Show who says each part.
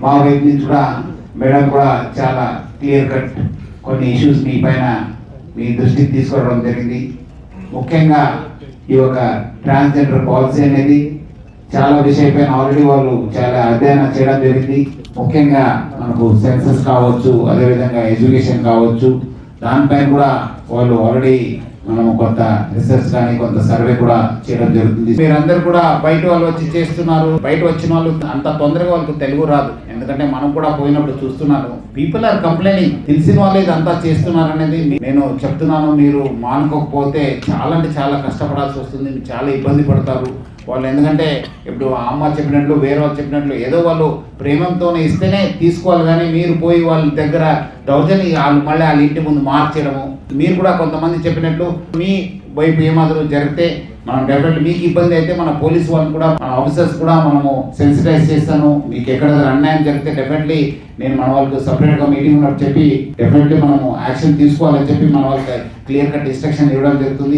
Speaker 1: మా వైపు నుంచి కూడా మేడం కూడా చాలా క్లియర్ కట్ కొన్ని ఇష్యూస్ మీ పైన మీ దృష్టికి తీసుకురావడం జరిగింది. ముఖ్యంగా ఈ యొక్క ట్రాన్స్జెండర్ పాలసీ అనేది చాలా విషయపైన ఆల్రెడీ వాళ్ళు చాలా అధ్యయనం చేయడం జరిగింది. ముఖ్యంగా మనకు సెన్సస్ కావచ్చు, అదేవిధంగా ఎడ్యుకేషన్ కావచ్చు, దానిపైన కూడా వాళ్ళు ఆల్రెడీ మనము కొంత రీసెర్చ్ కానీ కొంత సర్వే కూడా చేయడం జరుగుతుంది. మీరందరూ కూడా బయట వాళ్ళు వచ్చి చేస్తున్నారు. బయట వచ్చిన వాళ్ళు అంత తొందరగా వాళ్ళకి తెలుగు రాదు, ఎందుకంటే మనం కూడా పోయినప్పుడు చూస్తున్నాను. పీపుల్ ఆర్ కంప్లైనింగ్, తెలిసిన వాళ్ళు ఇదంతా చేస్తున్నారు అనేది నేను చెప్తున్నాను. మీరు మానుకోకపోతే చాలా అంటే చాలా కష్టపడాల్సి వస్తుంది, చాలా ఇబ్బంది పడతారు వాళ్ళు. ఎందుకంటే ఇప్పుడు అమ్మ చెప్పినట్లు, వేరే వాళ్ళు చెప్పినట్లు ఏదో వాళ్ళు ప్రేమంతోనే ఇస్తేనే తీసుకోవాలి, కానీ మీరు పోయి వాళ్ళ దగ్గర దౌర్జన్యం మళ్ళీ వాళ్ళ ఇంటి ముందు మార్చడము. మీరు కూడా కొంతమంది చెప్పినట్లు మీ వైపు ఏమాత్రం జరిగితే మనం డెఫినెట్లీ మీకు ఇబ్బంది అయితే మన పోలీస్ వాళ్ళని కూడా, మన ఆఫీసర్స్ కూడా మనము సెన్సిటైజ్ చేస్తాను. మీకు ఎక్కడ అన్యాయం జరిగితే డెఫినెట్లీ నేను మన వాళ్ళకి సపరేట్గా మీటింగ్ ఉన్నట్టు చెప్పి డెఫినెట్లీ మనము యాక్షన్ తీసుకోవాలని చెప్పి మన వాళ్ళకి క్లియర్ కట్ ఇన్స్ట్రక్షన్ ఇవ్వడం జరుగుతుంది.